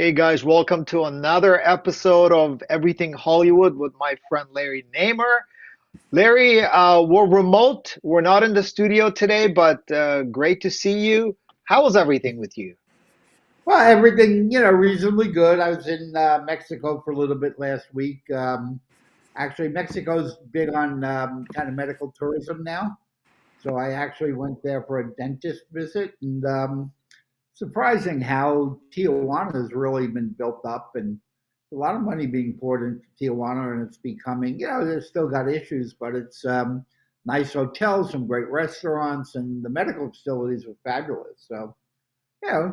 Hey guys, welcome to another episode of Everything Hollywood with my friend Larry Namer. Larry, we're remote. We're not in the studio today, but great to see you. How was everything with you? Well, everything, reasonably good. I was in Mexico for a little bit last week. Actually, Mexico's big on kind of medical tourism now. So I actually went there for a dentist visit, and surprising how Tijuana has really been built up and a lot of money being poured into Tijuana, and it's becoming, there's still got issues, but it's nice hotels, some great restaurants, and the medical facilities are fabulous. So,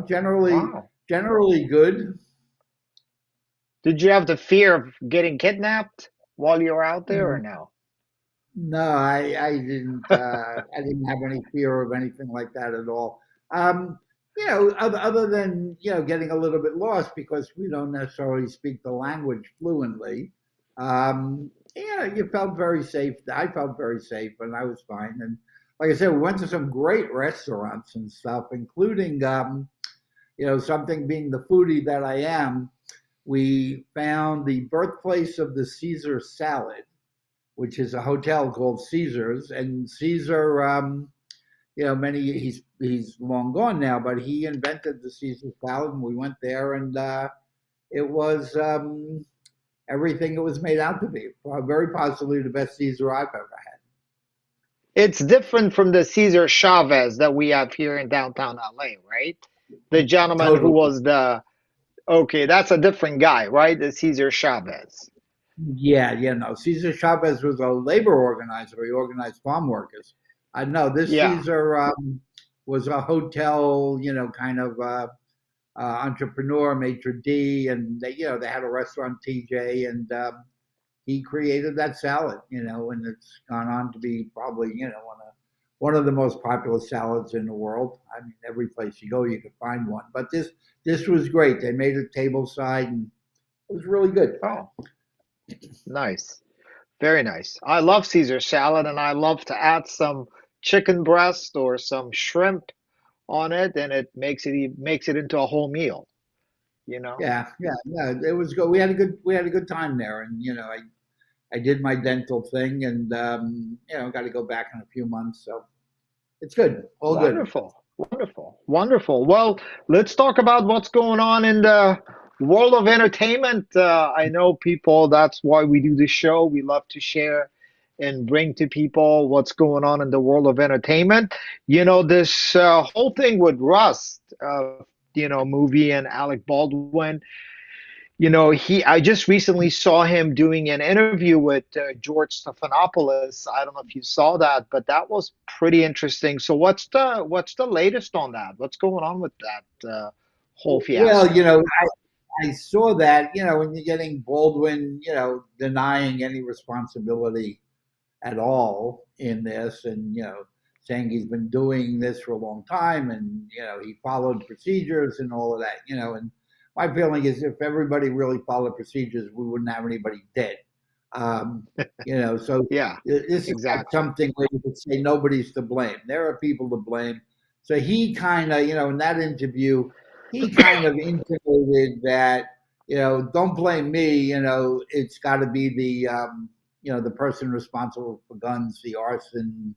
generally Wow. generally good. Did you have the fear of getting kidnapped while you were out there or no? No, I didn't have any fear of anything like that at all. Other than getting a little bit lost because we don't necessarily speak the language fluently. You felt very safe. I felt very safe, and I was fine. And like I said, we went to some great restaurants and stuff, including something being the foodie that I am. We found the birthplace of the Caesar salad, which is a hotel called Caesar's. And Caesar, many he's long gone now, but he invented the Caesar salad, and we went there, and it was everything it was made out to be. Very possibly the best Caesar I've ever had. It's different from the Cesar Chavez that we have here in downtown LA, right? The gentleman who Totally. was okay, that's a different guy, right? The Cesar Chavez. Yeah, no. Cesar Chavez was a labor organizer. He organized farm workers. I know this Yeah. Caesar was a hotel, kind of entrepreneur, maitre d, and they had a restaurant, TJ, and he created that salad, and it's gone on to be probably one of the most popular salads in the world. I mean, every place you go, you can find one. But this was great. They made it tableside, and it was really good. Oh, nice. Very nice. I love Caesar salad and I love to add some chicken breast or some shrimp on it and it makes it into a whole meal, you know? Yeah. It was good. We had a good time there, and I did my dental thing, and got to go back in a few months, so it's good, all good. Wonderful. Wonderful. Wonderful. Well, let's talk about what's going on in the world of entertainment. I know people, that's why we do this show. We love to share and bring to people what's going on in the world of entertainment. This whole thing with Rust, movie and Alec Baldwin. I just recently saw him doing an interview with George Stephanopoulos. I don't know if you saw that, but that was pretty interesting. So what's the latest on that? What's going on with that whole Well, fiasco? I saw that, when you're getting Baldwin, denying any responsibility at all in this, and saying he's been doing this for a long time, and he followed procedures and all of that, and my feeling is if everybody really followed procedures, we wouldn't have anybody dead. So Yeah, this is not exactly. something where you could say nobody's to blame. There are people to blame. So he kind of, in that interview, he kind of intimated that, don't blame me. It's got to be the person responsible for guns, the arson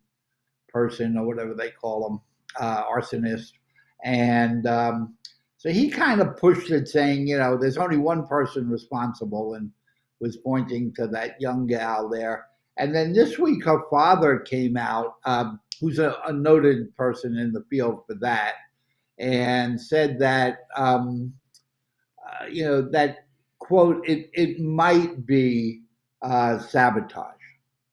person or whatever they call them, arsonist. And so he kind of pushed it, saying, there's only one person responsible, and was pointing to that young gal there. And then this week, her father came out, who's a noted person in the field for that, and said that, that quote, it might be sabotage.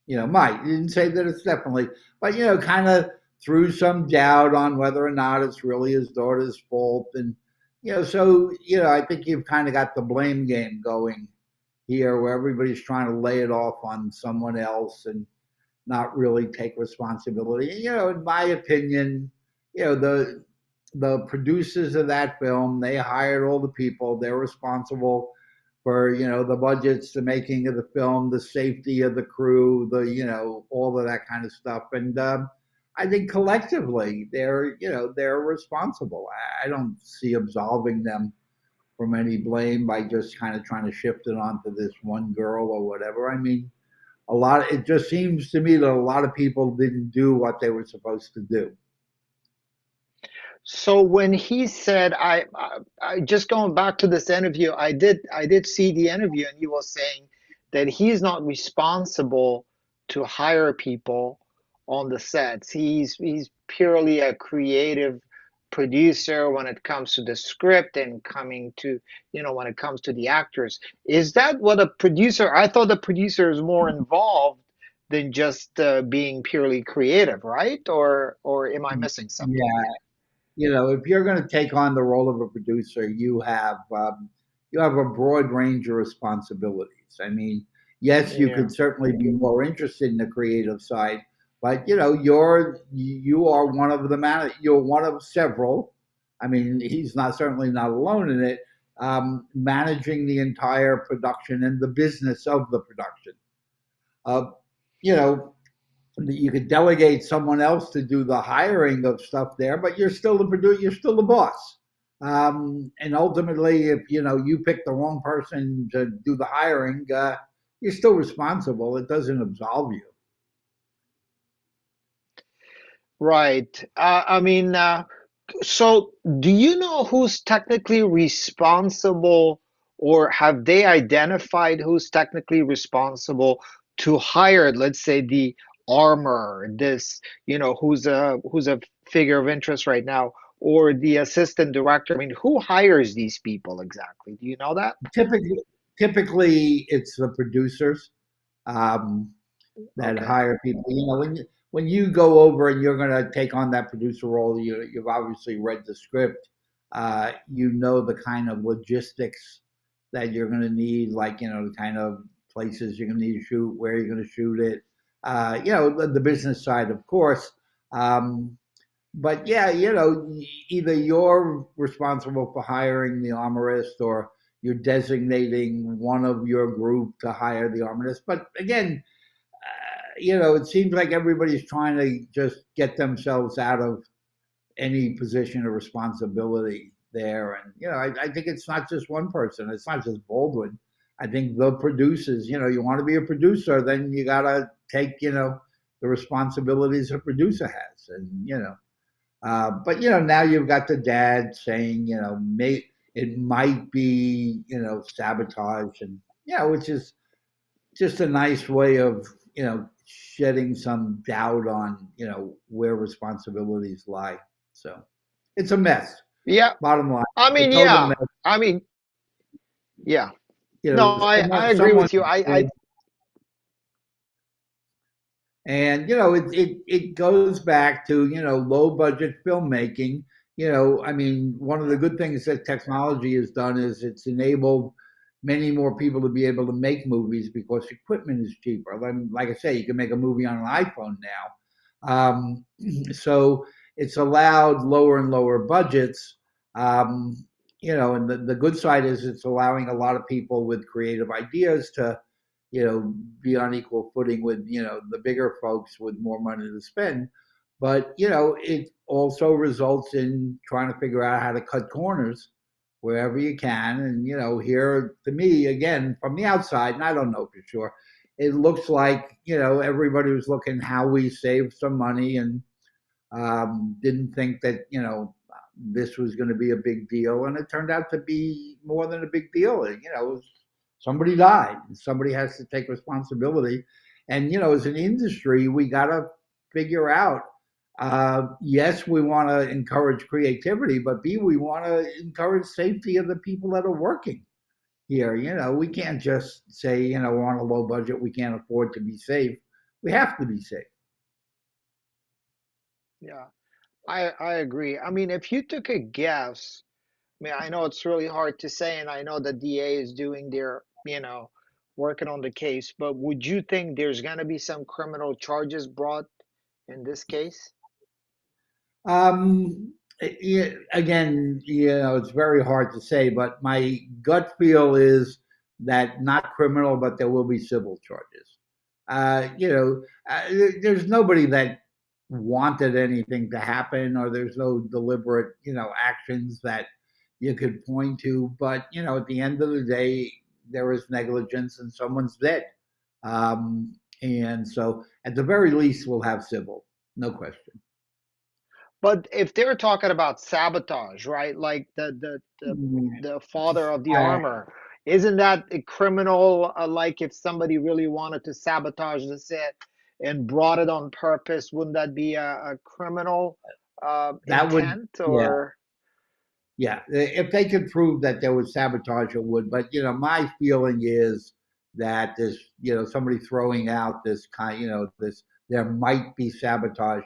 Might. He didn't say that it's definitely, but kind of threw some doubt on whether or not it's really his daughter's fault. And so I think you've kind of got the blame game going here, where everybody's trying to lay it off on someone else and not really take responsibility. In my opinion, the producers of that film, they hired all the people. They're responsible for the budgets, the making of the film, the safety of the crew, the all of that kind of stuff. And I think collectively they're responsible. I don't see absolving them from any blame by just kind of trying to shift it onto this one girl or whatever. I mean, it just seems to me that a lot of people didn't do what they were supposed to do. So when he said, I just going back to this interview, I did see the interview, and he was saying that he's not responsible to hire people on the sets. He's purely a creative producer when it comes to the script and coming to, when it comes to the actors. Is that what a producer? I thought the producer is more involved than just being purely creative, right? Or am I missing something Yeah, here? if you're going to take on the role of a producer, you have a broad range of responsibilities. I mean, yes, you Yeah. could certainly be more interested in the creative side, but you are one of you're one of several. I mean, he's not certainly not alone in it. Managing the entire production and the business of the production. Uh, you know, you could delegate someone else to do the hiring of stuff there, but you're still the producer, you're still the boss. And ultimately, if you pick the wrong person to do the hiring, you're still responsible. It doesn't absolve you. Right. I mean, so do you know who's technically responsible, or have they identified who's technically responsible to hire, let's say, the armor, this, who's a figure of interest right now, or the assistant director? I mean, who hires these people exactly? Do you know that? Typically, typically it's the producers. Um, that Okay. hire people. When you go over and you're going to take on that producer role, you've obviously read the script. You know the kind of logistics that you're going to need, like the kind of places you're going to need to shoot, where you're going to shoot it. The business side, of course. Um, but yeah, either you're responsible for hiring the armorist or you're designating one of your group to hire the armorist. But again, it seems like everybody's trying to just get themselves out of any position of responsibility there. And, I think it's not just one person. It's not just Baldwin. I think the producers, you want to be a producer, then you got to take, the responsibilities a producer has. And, but, now you've got the dad saying, it might be, sabotage and, which is just a nice way of shedding some doubt on where responsibilities lie. So it's a mess. Yeah. Bottom line, I it's a mean, total yeah. mess. I mean, yeah. No, I agree Someone with you. and it goes back to low budget filmmaking. I mean, one of the good things that technology has done is it's enabled many more people to be able to make movies because equipment is cheaper. Like I say, you can make a movie on an iPhone now. So it's allowed lower and lower budgets. Um, and the good side is it's allowing a lot of people with creative ideas to be on equal footing with the bigger folks with more money to spend. But it also results in trying to figure out how to cut corners wherever you can. And here to me again from the outside, and I don't know for sure, it looks like everybody was looking how we save some money and didn't think that this was going to be a big deal, and it turned out to be more than a big deal. Somebody died, and somebody has to take responsibility. And as an industry, we got to figure out. Yes, we want to encourage creativity, but B, we want to encourage safety of the people that are working here. We can't just say we're on a low budget, we can't afford to be safe. We have to be safe. Yeah, I agree. I mean, if you took a guess, I mean, I know it's really hard to say, and I know the DA is doing their, working on the case, but would you think there's going to be some criminal charges brought in this case? Again, it's very hard to say, but my gut feel is that not criminal, but there will be civil charges. There's nobody that wanted anything to happen, or there's no deliberate, actions that, you could point to. But at the end of the day, there is negligence and someone's dead. And so, at the very least, we'll have civil, no question. But if they're talking about sabotage, right? Like Mm, the father of the uh, armor, isn't that a criminal? Like if somebody really wanted to sabotage the set and brought it on purpose, wouldn't that be a criminal that would, intent? yeah, Or yeah. If they could prove that there was sabotage, it would. But my feeling is that this, somebody throwing out this kind, this there might be sabotage.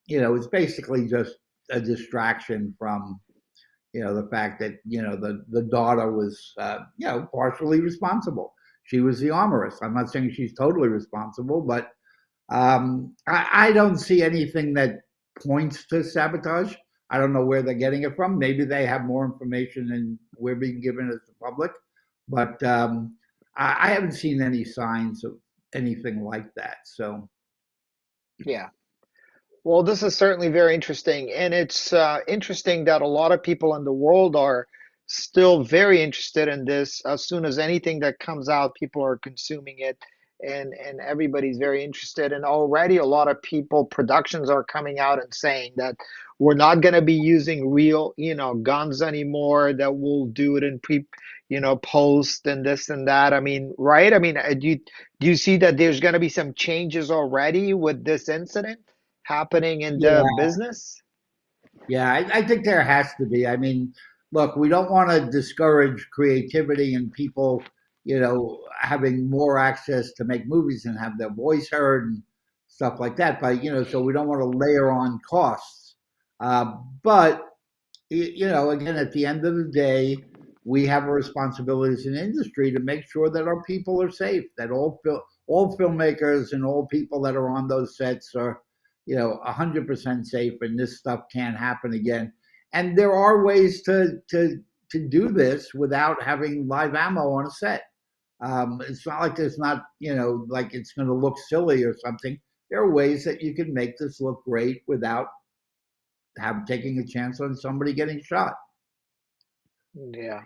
It's basically just a distraction from the fact that the daughter was partially responsible. She was the armorist. I'm not saying she's totally responsible, but I don't see anything that points to sabotage. I don't know where they're getting it from. Maybe they have more information than we're being given as the public, but I haven't seen any signs of anything like that. So yeah. Well, this is certainly very interesting, and it's interesting that a lot of people in the world are still very interested in this. As soon as anything that comes out, people are consuming it, and everybody's very interested. And already, a lot of people, productions are coming out and saying that we're not going to be using real, guns anymore. That we'll do it in post and this and that. I mean, right? I mean, do you see that there's going to be some changes already with this incident happening in the yeah, business? yeah, I think there has to be. I mean, look, we don't want to discourage creativity and people, having more access to make movies and have their voice heard and stuff like that. But so we don't want to layer on costs. But again, at the end of the day, we have a responsibility as an industry to make sure that our people are safe, that all filmmakers and all people that are on those sets are, 100% safe, and this stuff can't happen again. And there are ways to do this without having live ammo on a set. It's not like there's not, like it's going to look silly or something. There are ways that you can make this look great without taking a chance on somebody getting shot. Yeah.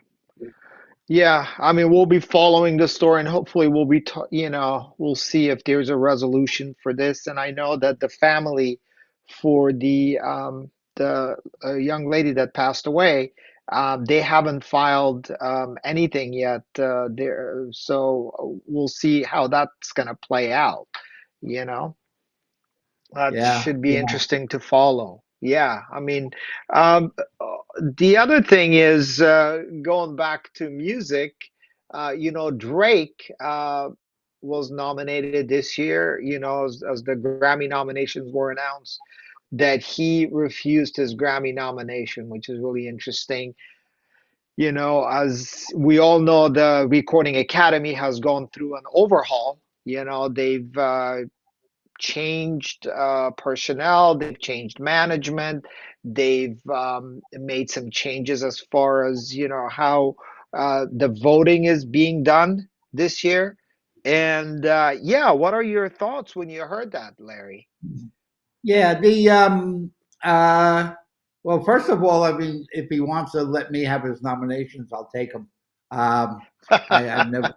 Yeah, I mean, we'll be following the story and hopefully we'll see if there's a resolution for this. And I know that the family for the young lady that passed away, they haven't filed anything yet there. So we'll see how that's gonna play out, you know. That Yeah, should be yeah, interesting to follow. Yeah, I mean, um, the other thing is going back to music. Drake was nominated this year. As the Grammy nominations were announced, that he refused his Grammy nomination, which is really interesting. As we all know, the Recording Academy has gone through an overhaul. They've changed personnel, they've changed management, they've made some changes as far as how the voting is being done this year. And yeah, what are your thoughts when you heard that, Larry? yeah. Uh, well, first of all, I mean, if he wants to let me have his nominations, I'll take them. Um, I've never.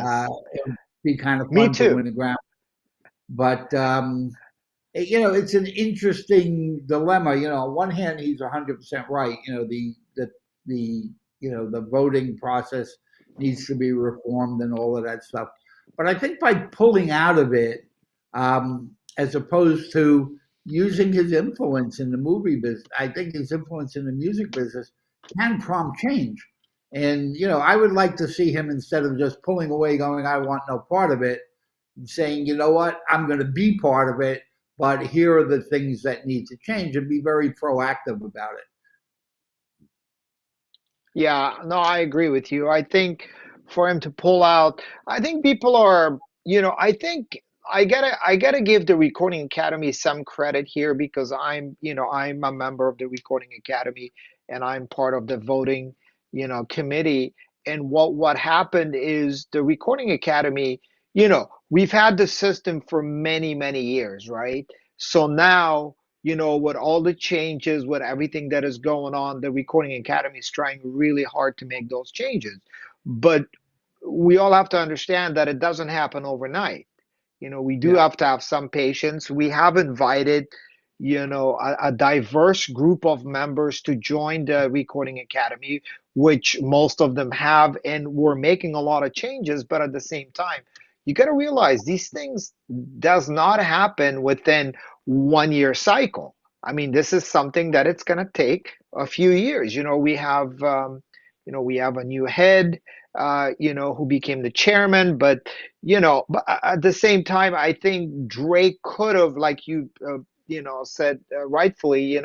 Uh, Yes, it'd be kind of me fun to too. win a Grammy, but it's an interesting dilemma. On one hand, he's 100% right. The the voting process needs to be reformed and all of that stuff. But I think by pulling out of it, as opposed to using his influence in the movie business, I think his influence in the music business can prompt change. And I would like to see him, instead of just pulling away, going, "I want no part of it," saying, "You know what, I'm going to be part of it, but here are the things that need to change," and be very proactive about it. Yeah, no, I agree with you. I think for him to pull out, I think people are, I think I gotta give the Recording Academy some credit here because I'm a member of the Recording Academy and I'm part of the voting, committee. And what happened is the Recording Academy, we've had the system for many, many years, right? So now with all the changes, with everything that is going on, the Recording Academy is trying really hard to make those changes. But we all have to understand that it doesn't happen overnight. We do Yeah, have to have some patience. We have invited, a diverse group of members to join the Recording Academy, which most of them have, and we're making a lot of changes. But at the same time, you got to realize these things does not happen within 1 year cycle. I mean, this is something that it's going to take a few years. We have a new head, who became the chairman, but at the same time, I think Drake could have, like you said rightfully,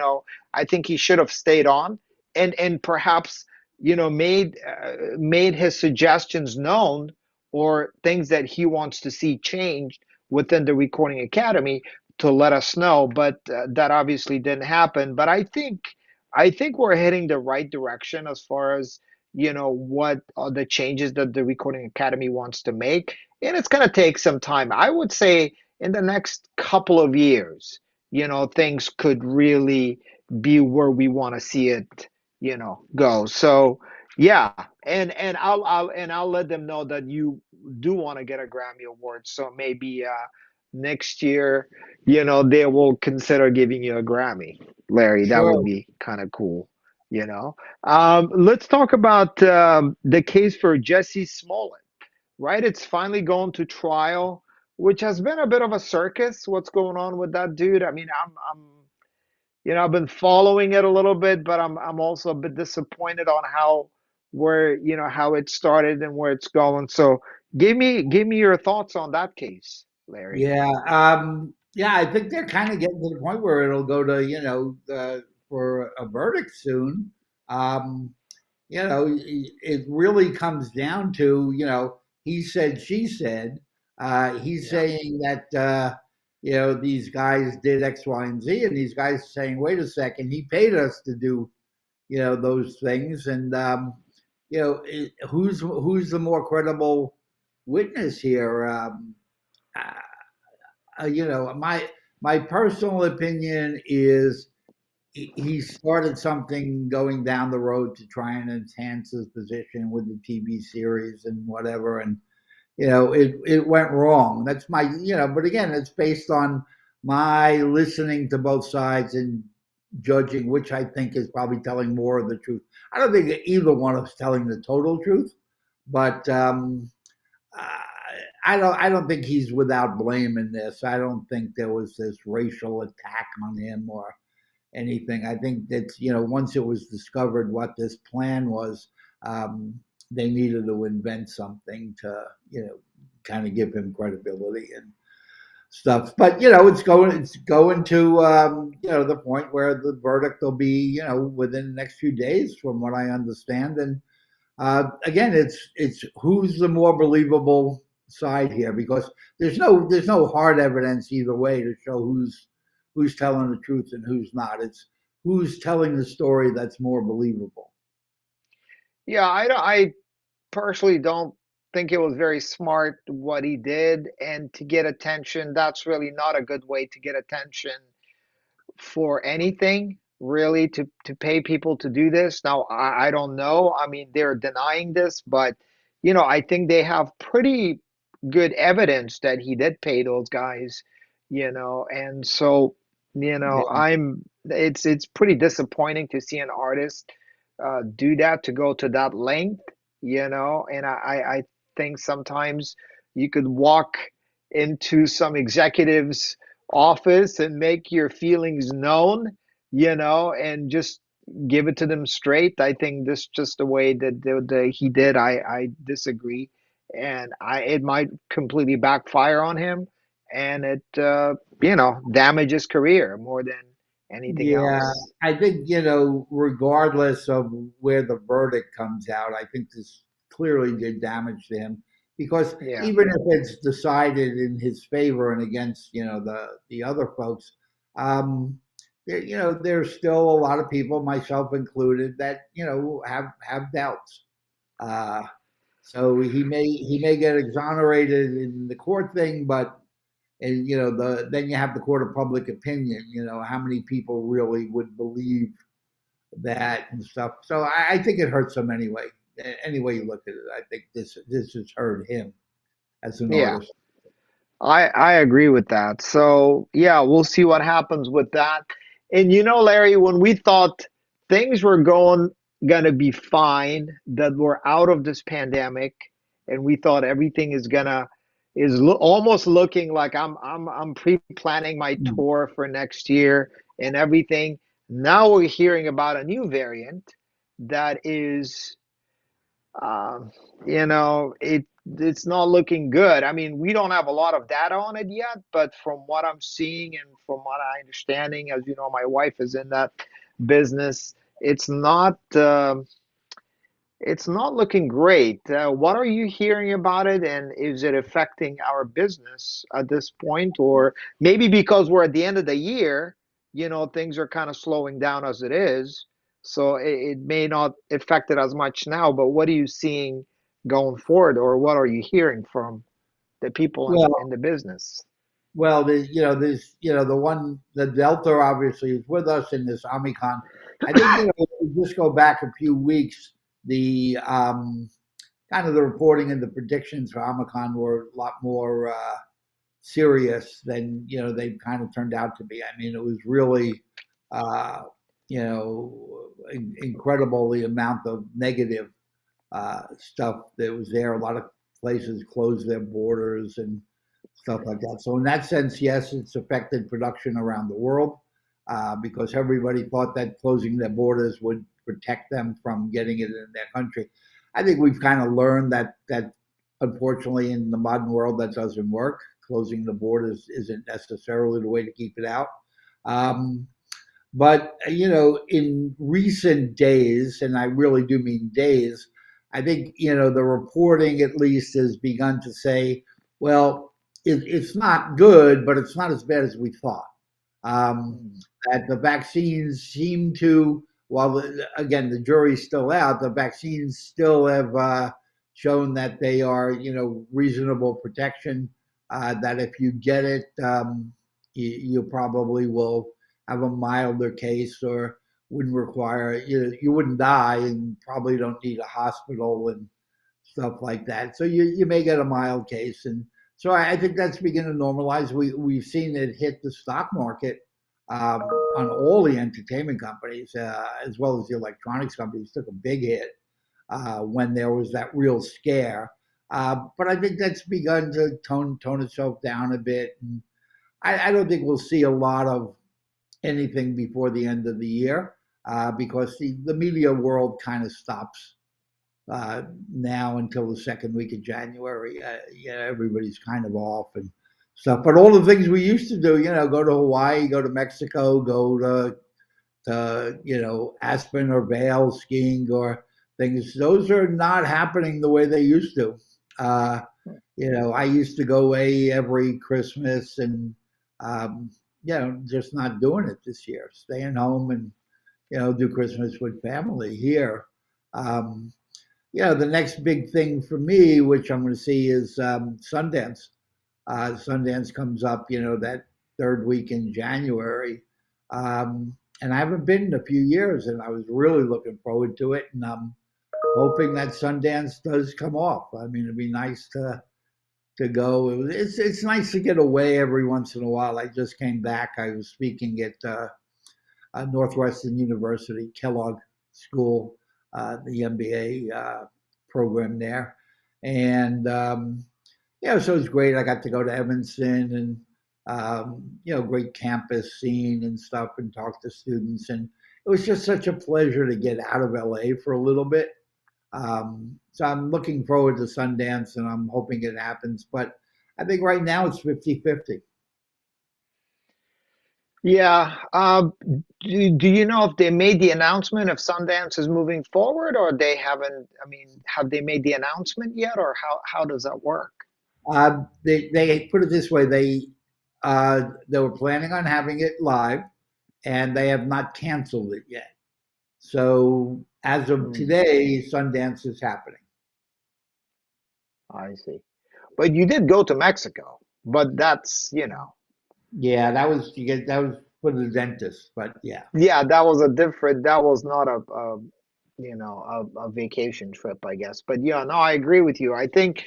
I think he should have stayed on and perhaps, made his suggestions known or things that he wants to see changed within the Recording Academy to let us know. But that obviously didn't happen. But I think we're heading the right direction as far as what are the changes that the Recording Academy wants to make, and it's going to take some time. I would say in the next couple of years, things could really be where we want to see it, go. So yeah, and I'll let them know that you do want to get a Grammy award. So maybe next year, they will consider giving you a Grammy, Larry. That would sure. be kind of cool, you know. Let's talk about the case for Jesse Smollett, right? It's finally going to trial, which has been a bit of a circus. What's going on with that dude? I mean, I've been following it a little bit, but I'm also a bit disappointed on how it started and where it's going. So give me your thoughts on that case, Larry. Yeah, yeah. I think they're kind of getting to the point where it'll go to for a verdict soon. Um, it really comes down to he said, she said. He's Yeah, saying that these guys did X, Y, and Z, and these guys are saying, wait a second, he paid us to do those things, and who's the more credible witness here? My personal opinion is he started something going down the road to try and enhance his position with the TV series and whatever, and it went wrong. That's my but again, it's based on my listening to both sides and judging which I think is probably telling more of the truth. I don't think that either one of us telling the total truth, but I don't think he's without blame in this. I don't think there was this racial attack on him or anything. I think that once it was discovered what this plan was, um, they needed to invent something to kind of give him credibility and stuff. But it's going to the point where the verdict will be within the next few days, from what I understand. And again, it's who's the more believable side here, because there's no hard evidence either way to show who's telling the truth and who's not. It's who's telling the story that's more believable. yeah. I personally don't think it was very smart what he did, and to get attention, that's really not a good way to get attention for anything, really, to pay people to do this. Now, I don't know. I mean, they're denying this, but I think they have pretty good evidence that he did pay those guys, and so, Yeah, it's pretty disappointing to see an artist do that, to go to that length, and I think sometimes you could walk into some executives office and make your feelings known, and just give it to them straight. I think this just the way that he did. I disagree, and it might completely backfire on him, and it damage his career more than anything yeah. else. I think regardless of where the verdict comes out, I think this clearly did damage to him, because Yeah, even if it's decided in his favor and against the other folks, um, there's still a lot of people, myself included, that have doubts. Uh, so he may get exonerated in the court thing, but and then you have the court of public opinion. How many people really would believe that and stuff. So I think it hurts him anyway. Any way you look at it, I think this has hurt him as an Yeah. artist. I agree with that. So yeah, we'll see what happens with that. And Larry, when we thought things were gonna be fine, that we're out of this pandemic, and we thought everything almost looking like I'm pre-planning my Mm. tour for next year and everything. Now we're hearing about a new variant that is um, it's not looking good. I mean, we don't have a lot of data on it yet, but from what I'm seeing and from what I understanding, as you know, my wife is in that business. It's not. It's not looking great. What are you hearing about it, and is it affecting our business at this point, or maybe because we're at the end of the year, things are kind of slowing down as it is, so it may not affect it as much now. But what are you seeing going forward, or what are you hearing from the people in Well, the business? well, the Delta obviously is with us in this Omicron. I think if you just go back a few weeks, the kind of the reporting and the predictions for Omicron were a lot more serious than they've kind of turned out to be. I mean, it was really uh, incredible the amount of negative stuff that was there. A lot of places closed their borders and stuff like that. So in that sense, yes, it's affected production around the world because everybody thought that closing their borders would protect them from getting it in their country. I think we've kind of learned that unfortunately in the modern world that doesn't work. Closing the borders isn't necessarily the way to keep it out. Um, but in recent days, and I really do mean days, I think the reporting at least has begun to say, well, it's not good, but it's not as bad as we thought. Um, Mm. that the vaccines seem to, while again the jury's still out, the vaccines still have shown that they are reasonable protection. That if you get it, you probably will have a milder case or wouldn't require you wouldn't die and probably don't need a hospital and stuff like that. So you may get a mild case, and so I think that's beginning to normalize. We've seen it hit the stock market on all the entertainment companies as well as the electronics companies took a big hit when there was that real scare. But I think that's begun to tone itself down a bit, and I don't think we'll see a lot of anything before the end of the year because the media world kind of stops now until the second week of January. Everybody's kind of off and stuff. But all the things we used to do, go to Hawaii, go to Mexico, go to Aspen or Vail skiing or things. Those are not happening the way they used to. Uh, I used to go away every Christmas and um, just not doing it this year. Staying home and do Christmas with family here. Um, the next big thing for me, which I'm going to see, is Sundance. Sundance comes up, that third week in January. And I haven't been in a few years, and I was really looking forward to it. And I'm hoping that Sundance does come off. I mean, it'd be nice to go. It's nice to get away every once in a while. I just came back. I was speaking at Northwestern University, Kellogg School, the MBA program there. And, so it was great. I got to go to Evanston and, great campus scene and stuff and talk to students. And it was just such a pleasure to get out of LA for a little bit. So I'm looking forward to Sundance and I'm hoping it happens. But I think right now it's 50-50. Yeah. Do you know if they made the announcement if Sundance is moving forward, or they haven't? I mean, have they made the announcement yet, or how does that work? They put it this way: they were planning on having it live, and they have not canceled it yet. So as of Hmm, today, Sundance is happening. I see. But you did go to Mexico. But that's, Yeah, that was that was for the dentist, but yeah. yeah, that was a different, that was not a vacation trip, I guess. But yeah, no, I agree with you. I think,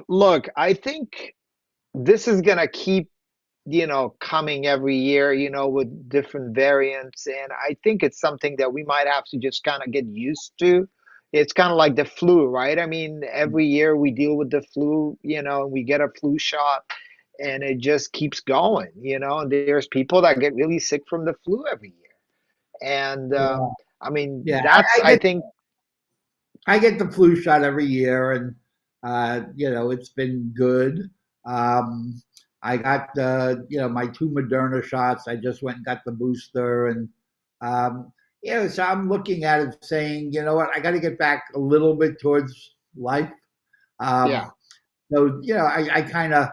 look, I think this is gonna keep, coming every year, with different variants. And I think it's something that we might have to just kind of get used to. It's kind of like the flu, right? I mean, every year we deal with the flu, and we get a flu shot and it just keeps going, and there's people that get really sick from the flu every year. And Yeah, I mean, yeah. that's, I I get think, I get the flu shot every year, and it's been good. Um, I got my two Moderna shots. I just went and got the booster, and so I'm looking at it saying, you know what, I got to get back a little bit towards life. yeah. Um, I kind of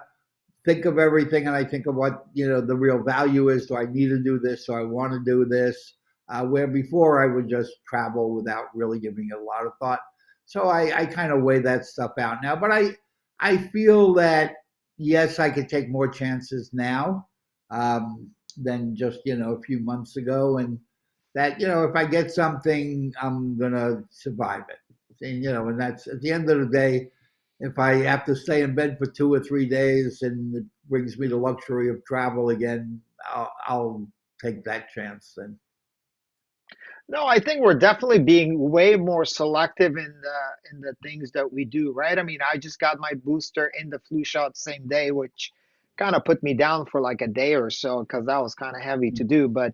think of everything and I think of what the real value is. Do I need to do this? Do I want to do this? Where before I would just travel without really giving it a lot of thought. So I kind of weigh that stuff out now. But I feel that yes, I could take more chances now than just a few months ago, and that if I get something, I'm gonna survive it. And that's at the end of the day, if I have to stay in bed for 2 or 3 days and it brings me the luxury of travel again, I'll take that chance then. No, I think we're definitely being way more selective in the things that we do, right? I mean, I just got my booster in the flu shot same day, which kind of put me down for like a day or so because that was kind of heavy to do. But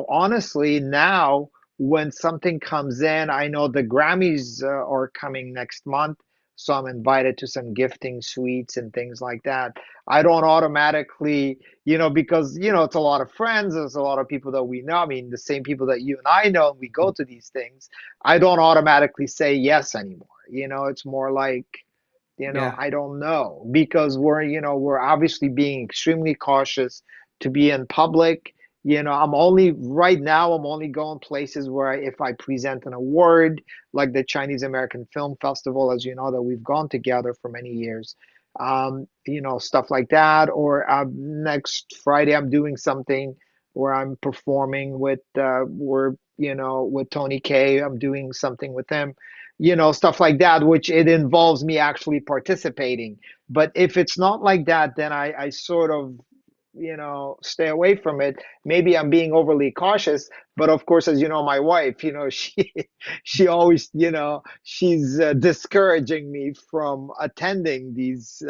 honestly, now when something comes in, I know the Grammys are coming next month, so I'm invited to some gifting suites and things like that. I don't automatically because, it's a lot of friends, there's a lot of people that we know. I mean, the same people that you and I know, we go to these things. I don't automatically say yes anymore. It's more like, Yeah, I don't know because we're obviously being extremely cautious to be in public. Right now, I'm only going places where if I present an award, like the Chinese American Film Festival, as you know, that we've gone together for many years, stuff like that. Or next Friday, I'm doing something where I'm performing with Tony K. I'm doing something with him, stuff like that, which it involves me actually participating. But if it's not like that, then I sort of, stay away from it. Maybe I'm being overly cautious, but of course, as you know, my wife, she always, she's discouraging me from attending these,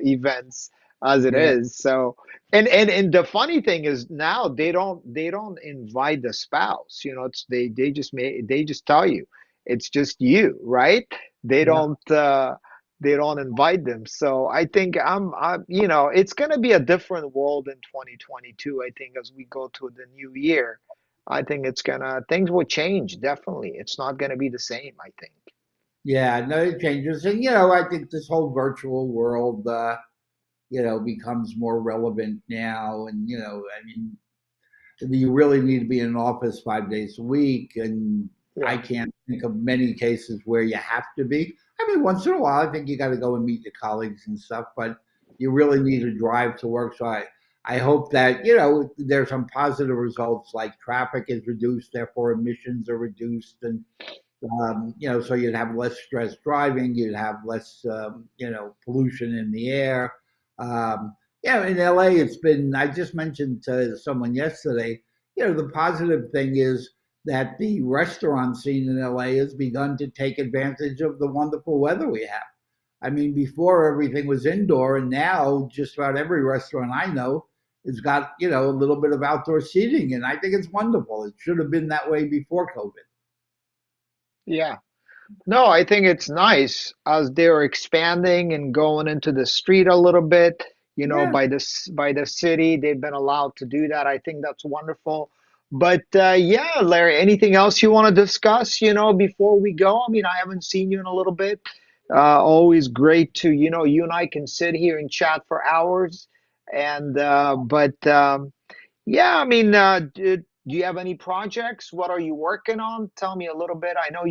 events as it yeah, is. So, and the funny thing is now they don't invite the spouse. They just tell you it's just you, right? They yeah, don't uh they don't invite them. So I think it's going to be a different world in 2022. I think as we go to the new year, I think things will change. Definitely. It's not going to be the same, I think. yeah. No, it changes, and I think this whole virtual world, becomes more relevant now, and I mean, you really need to be in an office 5 days a week, and I Yeah. can't think of many cases where you have to be. I mean, once in a while, I think you got to go and meet your colleagues and stuff, but you really need to drive to work. So I hope that there's some positive results, like traffic is reduced, therefore emissions are reduced, and so you'd have less stress driving, you'd have less, pollution in the air. Yeah, in LA, it's been, I just mentioned to someone yesterday, the positive thing is that the restaurant scene in LA has begun to take advantage of the wonderful weather we have. I mean, before everything was indoor, and now just about every restaurant I know has got, a little bit of outdoor seating. And I think it's wonderful. It should have been that way before COVID. Yeah. No, I think it's nice as they're expanding and going into the street a little bit, Yeah. by the city. They've been allowed to do that. I think that's wonderful. But yeah, Larry, anything else you want to discuss, before we go? I mean, I haven't seen you in a little bit. Always great to, you and I can sit here and chat for hours. And yeah, I mean, do you have any projects? What are you working on? Tell me a little bit. I know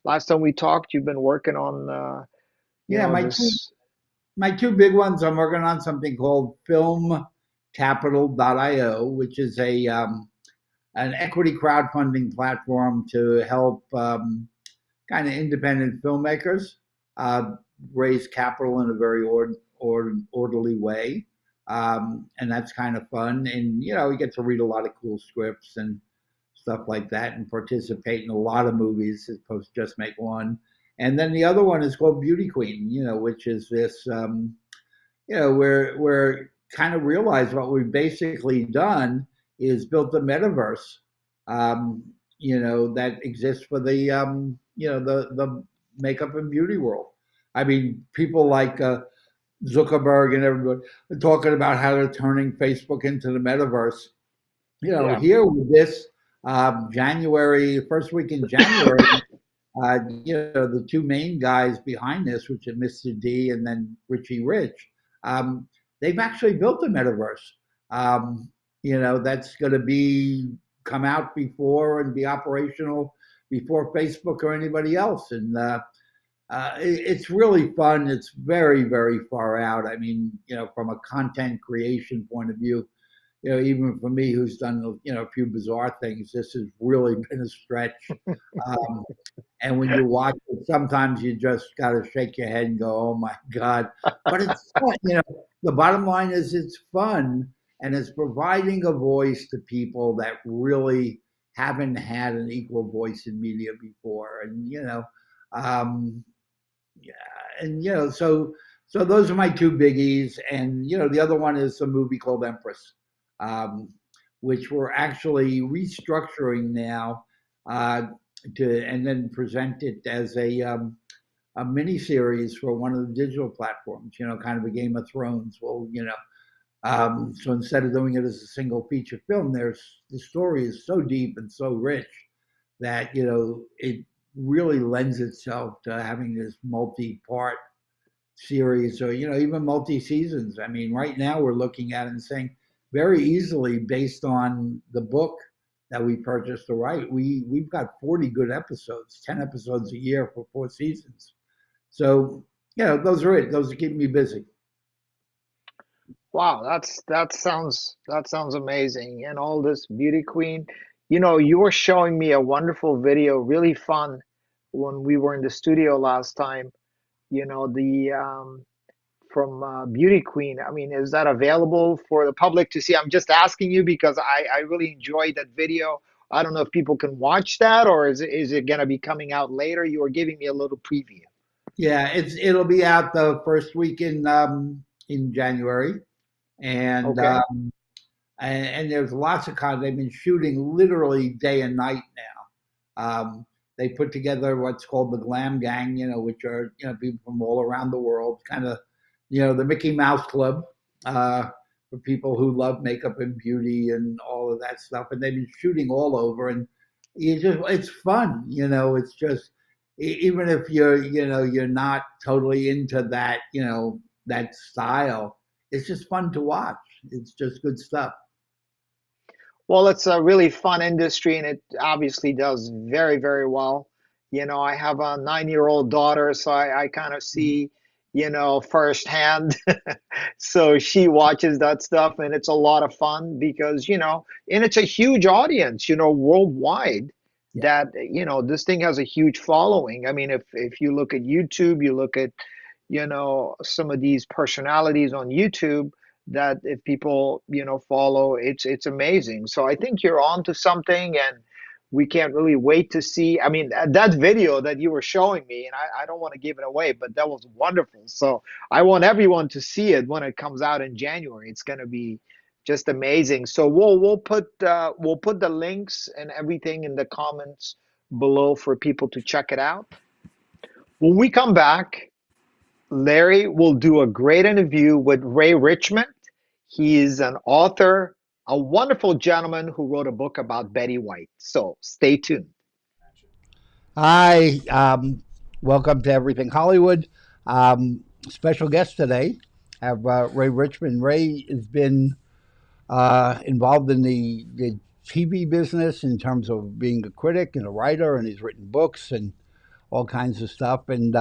last time we talked, you've been working on, Yeah, my two this. my two big ones, I'm working on something called filmcapital.io, which is a an equity crowdfunding platform to help kind of independent filmmakers uh, raise capital in a very orderly way. And that's kind of fun. And, you know, you get to read a lot of cool scripts and stuff like that and participate in a lot of movies as opposed to just make one. And then the other one is called Beauty Queen, you know, which is this, we're kind of realize what we've basically done is built the metaverse, um, that exists for the, the makeup and beauty world. I mean, people like Zuckerberg and everybody are talking about how they're turning Facebook into the metaverse. You know, Yeah. here with this January, first week in January, the two main guys behind this, which are Mr. D and then Richie Rich, they've actually built a metaverse. That's going to be come out before and be operational before Facebook or anybody else. And it's really fun. It's very, very far out. I mean, from a content creation point of view, even for me, who's done a few bizarre things, this has really been a stretch. Um, and when you watch it, sometimes you just got to shake your head and go, "Oh my God!" But it's fun. The bottom line is it's fun, and it's providing a voice to people that really haven't had an equal voice in media before. And um, yeah, and so those are my two biggies. And the other one is a movie called Empress, um, which we're actually restructuring now uh, to and then present it as a mini series for one of the digital platforms. Kind of a Game of Thrones. Well, so instead of doing it as a single feature film, the story is so deep and so rich that it really lends itself to having this multi-part series or even multi-seasons. I mean, right now we're looking at it and saying very easily based on the book that we purchased to write, we've got 40 good episodes, 10 episodes a year for 4 seasons. So those are it. Those are keeping me busy. Wow, that sounds amazing. And all this beauty queen. You were showing me a wonderful video, really fun when we were in the studio last time. The from Beauty Queen. I mean, is that available for the public to see? I'm just asking you because I really enjoyed that video. I don't know if people can watch that or is it going to be coming out later? You were giving me a little preview. Yeah, it'll be out the first week in January, and Okay. and there's lots of content. They've been shooting literally day and night now. They put together what's called the Glam Gang, which are people from all around the world, kind of the Mickey Mouse Club for people who love makeup and beauty and all of that stuff. And they've been shooting all over, and it's fun. It's just even if you're not totally into that that style, it's just fun to watch. It's just good stuff. Well, it's a really fun industry and it obviously does very, very well. I have a 9-year-old daughter, so I kind of see, firsthand. So she watches that stuff and it's a lot of fun because, and it's a huge audience, worldwide Yeah. that, this thing has a huge following. I mean, if you look at YouTube, you look at, some of these personalities on YouTube that if people follow it's amazing. So I think you're on to something and we can't really wait to see. I mean, that video that you were showing me, and I don't want to give it away, but that was wonderful. So I want everyone to see it when it comes out in January. It's going to be just amazing. So we'll put the links and everything in the comments below for people to check it out. When we come back, Larry will do a great interview with Ray Richmond. He is an author, a wonderful gentleman who wrote a book about Betty White. So stay tuned. Hi, welcome to Everything Hollywood. Special guest today. Have Ray Richmond. Ray has been involved in the TV business in terms of being a critic and a writer, and he's written books and all kinds of stuff, and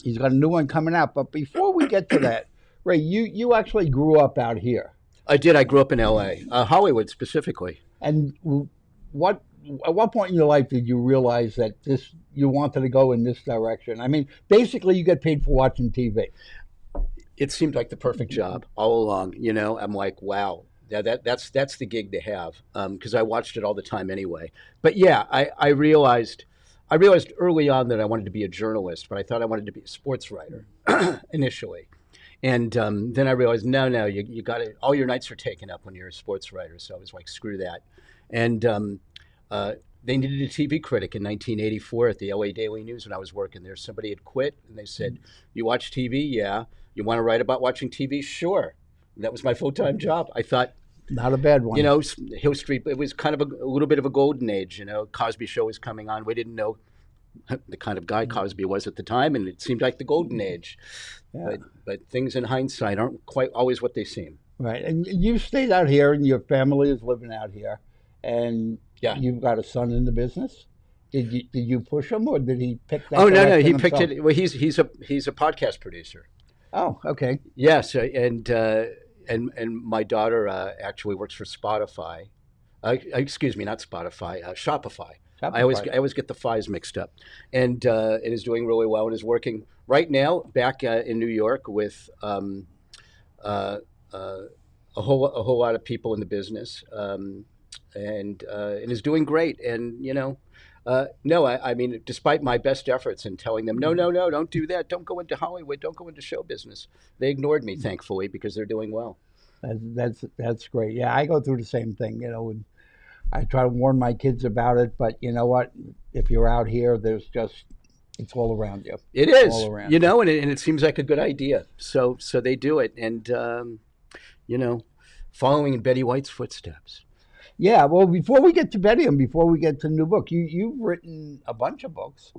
he's got a new one coming out. But before we get to that, Ray, you actually grew up out here, I did. I grew up in L.A., Hollywood specifically. and what at what point in your life did you realize that this you wanted to go in this direction? I mean, basically, you get paid for watching TV. It seemed like the perfect job all along. I'm like, wow, that's the gig to have, because I watched it all the time anyway. But yeah, I realized early on that I wanted to be a journalist, but I thought I wanted to be a sports writer initially. And then I realized, no, you got it. All your nights are taken up when you're a sports writer. So I was like, screw that. And uh, they needed a TV critic in 1984 at the LA Daily News when I was working there. Somebody had quit, and they said, "You watch TV? Yeah. You want to write about watching TV? Sure." And that was my full time job. I thought, Not a bad you one. know, Hill Street. It was kind of a little bit of a golden age. Cosby Show was coming on. We didn't know the kind of guy Cosby was at the time, and it seemed like the golden age. Yeah. But things in hindsight aren't quite always what they seem. Right. And you stayed out here and your family is living out here and Yeah. you've got a son in the business. Did you push him or did he pick that Oh no, no, direction he picked himself? it. Well, he's a podcast producer. Oh, okay. Yes, and my daughter actually works for Spotify. Excuse me, not Spotify, Shopify. I always get the fies mixed up, and it is doing really well and is working right now back in New York with uh, uh, a whole lot of people in the business, and is doing great. And no, I mean, despite my best efforts in telling them, no, no, no, don't do that, don't go into Hollywood, don't go into show business, they ignored me, thankfully, because they're doing well. That's great. Yeah, I go through the same thing, and I try to warn my kids about it, but you know what? If you're out here, it's all around you. It It's is, all around you. and it seems like a good idea. So they do it, and you know, following in Betty White's footsteps. Yeah, well, before we get to Betty and before we get to the new book, you've written a bunch of books.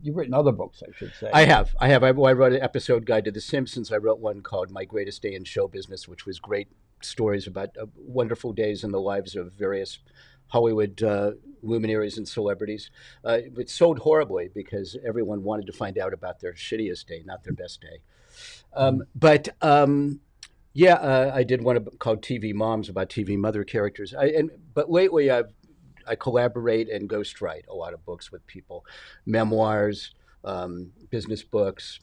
You've written other books, I should say. I have. I have. I wrote an episode guide to The Simpsons. I wrote one called My Greatest Day in Show Business, which was great stories about wonderful days in the lives of various Hollywood luminaries and celebrities. It sold horribly because everyone wanted to find out about their shittiest day, not their best day. But yeah, I did one called TV Moms about TV mother characters. But lately I collaborate and ghostwrite a lot of books with people, memoirs, business books.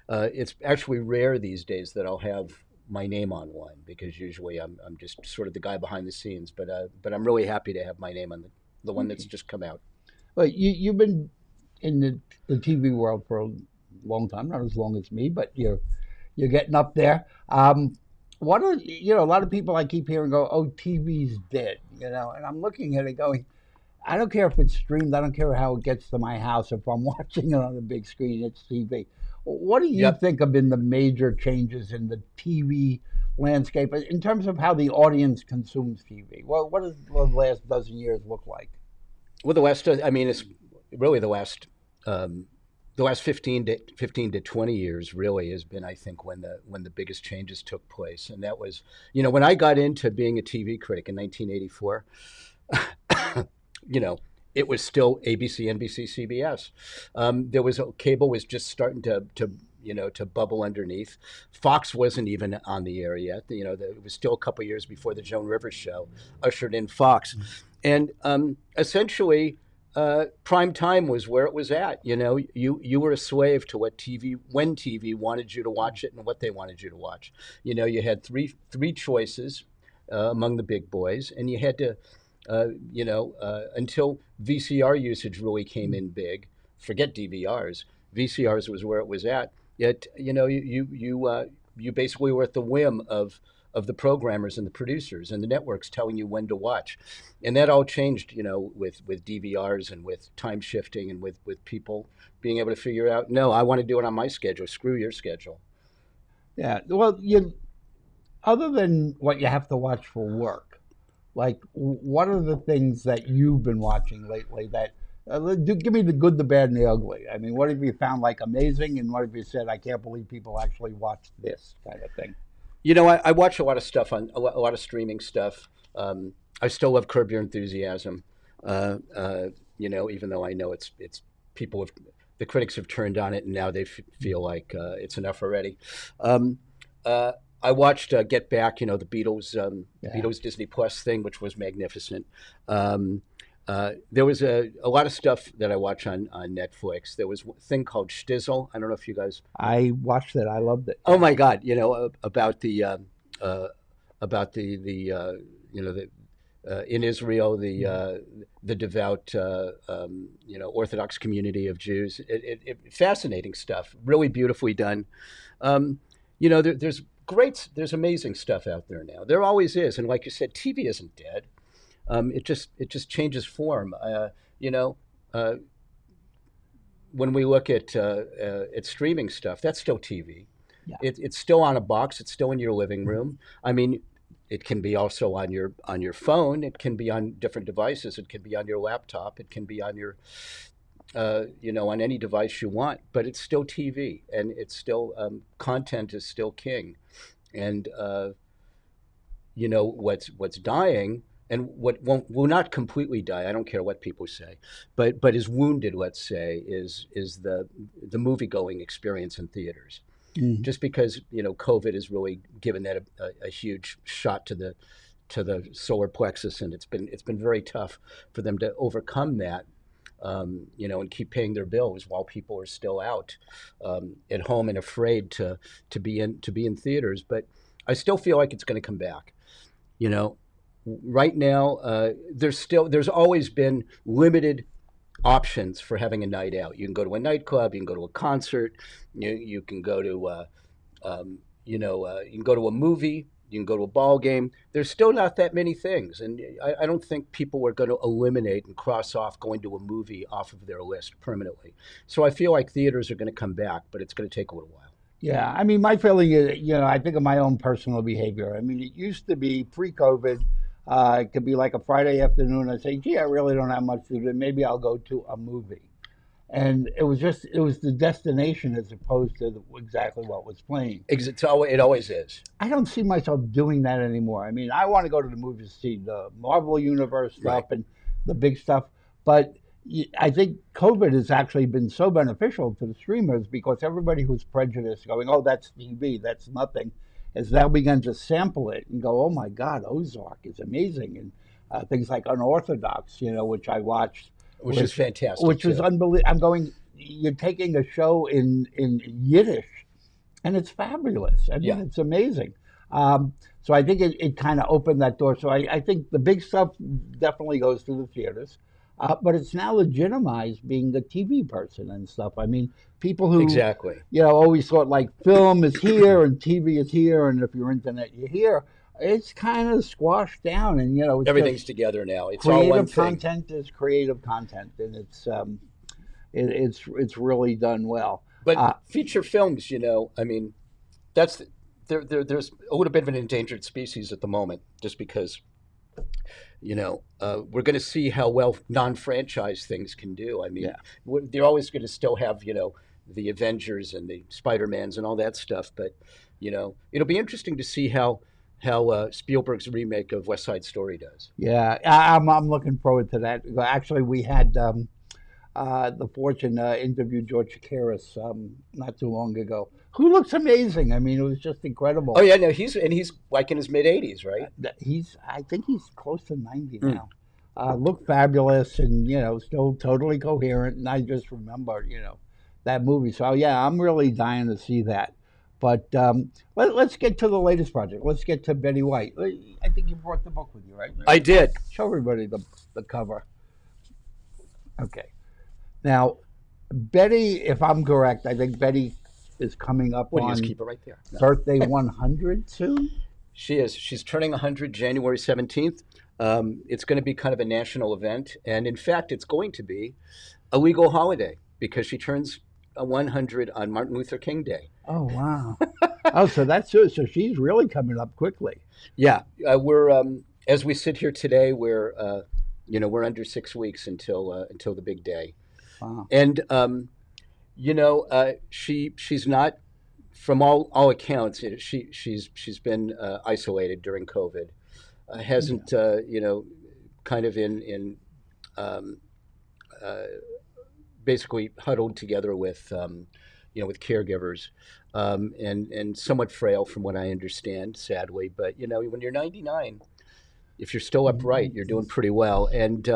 It's actually rare these days that I'll have my name on one because usually I'm just sort of the guy behind the scenes. But I'm really happy to have my name on the one that's just come out. Well, you've been in the TV world for a long time, not as long as me, but you're getting up there. What are a lot of people I keep hearing go, "Oh, TV's dead," and I'm looking at it going, I don't care if it's streamed. I don't care how it gets to my house. If I'm watching it on a big screen, it's TV. What do you Yep. think have been the major changes in the TV landscape in terms of how the audience consumes TV? What does the last dozen years look like? Well, I mean, it's really the last 15 to 20 years really has been, I think, when the biggest changes took place. And that was, when I got into being a TV critic in 1984, you know, it was still ABC, NBC, CBS. There was cable was just starting to bubble underneath. Fox wasn't even on the air yet. It was still a couple years before the Joan Rivers show ushered in Fox, and essentially, prime time was where it was at. You were a slave to what TV when TV wanted you to watch it and what they wanted you to watch. You had three choices among the big boys, and you had to until VCR usage really came in big. Forget DVRs. VCRs was where it was at. Yet, you basically were at the whim of the programmers and the producers and the networks telling you when to watch, and that all changed. With DVRs and with time shifting and with people being able to figure out, no, I want to do it on my schedule. Screw your schedule. Yeah. Well, other than what you have to watch for work, like what are the things that you've been watching lately that give me the good, the bad, and the ugly. I mean, what have you found like amazing, and what have you said, I can't believe people actually watch this kind of thing? I watch a lot of stuff on a lot of streaming stuff. I still love Curb Your Enthusiasm. Even though I know it's people have the critics have turned on it, and now they feel like it's enough already. Um, I watched Get Back, the Beatles, Yeah. Beatles Disney Plus thing, which was magnificent. Um, there was a lot of stuff that I watch on Netflix. There was a thing called Shtizzle. I don't know if you guys. I watched it. I loved it. Oh Yeah. my God! Uh, about the in Israel the devout Orthodox community of Jews. Fascinating stuff. Really beautifully done. Um, there's amazing stuff out there now. There always is, and like you said, TV isn't dead. It just changes form. You know, uh, when we look at streaming stuff, that's still TV. Yeah. It's still on a box. It's still in your living room. I mean, it can be also on your phone. It can be on different devices. It can be on your laptop. It can be on your on any device you want. But it's still TV, and it's still content is still king. And what's dying and what won't will not completely die. I don't care what people say, but is wounded. Let's say is the movie going experience in theaters. Mhm. Just because COVID has really given that a huge shot to the solar plexus, and it's been very tough for them to overcome that. And keep paying their bills while people are still out at home and afraid to be in theaters. But I still feel like it's going to come back. You know, right now there's always been limited options for having a night out. You can go to a nightclub, you can go to a concert, you can go to you can go to a movie, you can go to a ball game. There's still not that many things, and I don't think people are going to eliminate and cross off going to a movie off of their list permanently. So I feel like theaters are going to come back, but it's going to take a little while. Yeah, I mean, my feeling is, I think of my own personal behavior. I mean, it used to be pre-COVID, it could be like a Friday afternoon. I say, gee, I really don't have much to do. Maybe I'll go to a movie. And it was the destination as opposed to exactly what was playing. It always is. I don't see myself doing that anymore. I mean, I want to go to the movies to see the Marvel Universe Right. stuff and the big stuff, but I think COVID has actually been so beneficial to the streamers because everybody who's prejudiced, going, "Oh, that's TV, that's nothing," has now begun to sample it and go, "Oh my God, Ozark is amazing," and things like Unorthodox, which I watched, Which is fantastic which was too. unbelievable. I'm going, you're taking a show in Yiddish and it's fabulous. I mean, Yeah. it's amazing. So I think it kind of opened that door. So I think the big stuff definitely goes to the theaters, but it's now legitimized being the TV person and stuff. I mean, people who Exactly. always thought like film is here and TV is here, and if you're internet, you're here. It's kind of squashed down, and it's Everything's just together now. It's all one creative thing. content is creative content, and it's really done well. But Uh, feature films, I mean, that's there's a little bit of an endangered species at the moment, just because we're going to see how well non-franchise things can do. I mean, yeah. they're always going to still have the Avengers and the Spider-Mans and all that stuff, but it'll be interesting to see how Spielberg's remake of West Side Story does. Yeah, I'm looking forward to that. Actually, we had the fortune interview George Chakiris not too long ago, who looks amazing. I mean, it was just Oh incredible. yeah, no, he's like in his mid 80s, right? I think he's close to 90 Mm. now. Looked fabulous and still totally coherent. And I just remember that movie. So yeah, I'm really dying to see that. But let's get to the latest project. Let's get to Betty White. I think you brought the book with you, right? I did. Show everybody the cover. Okay. Now, Betty, if I'm correct, I think Betty is coming up What do you just on keep it right there? No. birthday 100 soon. She is. She's turning 100 January 17th. It's going to be kind of a national event, and in fact, it's going to be a legal holiday because she turns 100 on Martin Luther King Day. Oh wow! Oh, so so she's really coming up quickly. Yeah, we're as we sit here today, we're under 6 weeks until the big day, Wow. and she's not, from all accounts, she's been isolated during COVID. Hasn't kind of in uh, basically huddled together with, with caregivers, and somewhat frail from what I understand, sadly. But when you're 99, if you're still upright, you're doing pretty well. And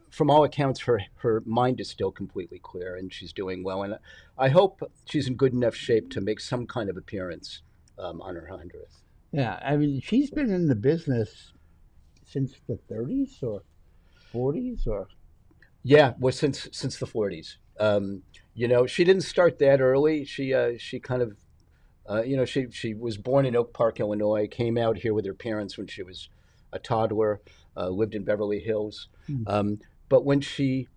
from all accounts, her mind is still completely clear, and she's doing well. And I hope she's in good enough shape to make some kind of appearance on her 100th. Yeah, I mean, she's been in the business since the 30s or 40s, or Yeah, well, since the 40s. She didn't start that early. She kind of, she was born in Oak Park, Illinois. Came out here with her parents when she was a toddler. Lived in Beverly Hills. But she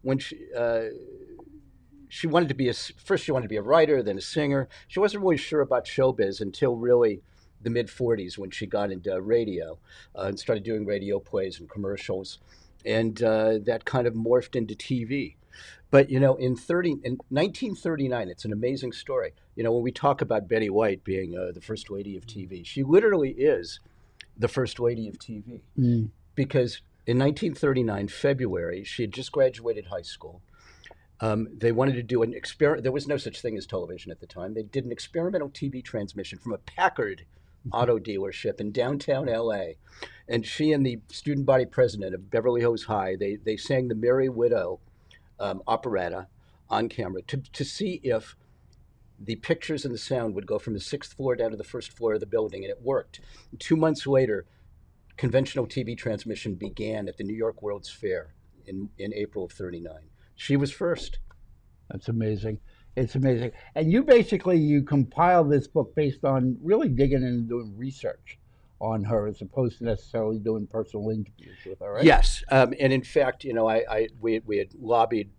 wanted to be first she wanted to be a writer, then a singer. She wasn't really sure about showbiz until really the mid 40s when she got into radio and started doing radio plays and commercials, and that kind of morphed into TV. But in 1939, it's an amazing story. When we talk about Betty White being the first lady of TV, she literally is the first lady of TV, because in 1939 February she had just graduated high school. They wanted to do an experiment. There was no such thing as television at the time. They did an experimental TV transmission from a Packard auto dealership in downtown LA. And she and the student body president of Beverly Hills High, they sang the Merry Widow operetta on camera to see if the pictures and the sound would go from the sixth floor down to the first floor of the building. And it worked. 2 months later, conventional TV transmission began at the New York World's Fair in April of 39. She was first. That's amazing. It's amazing. And you compile this book based on really digging in and doing research on her, as opposed to necessarily doing personal interviews with her, right? Yes, and in fact, we had lobbied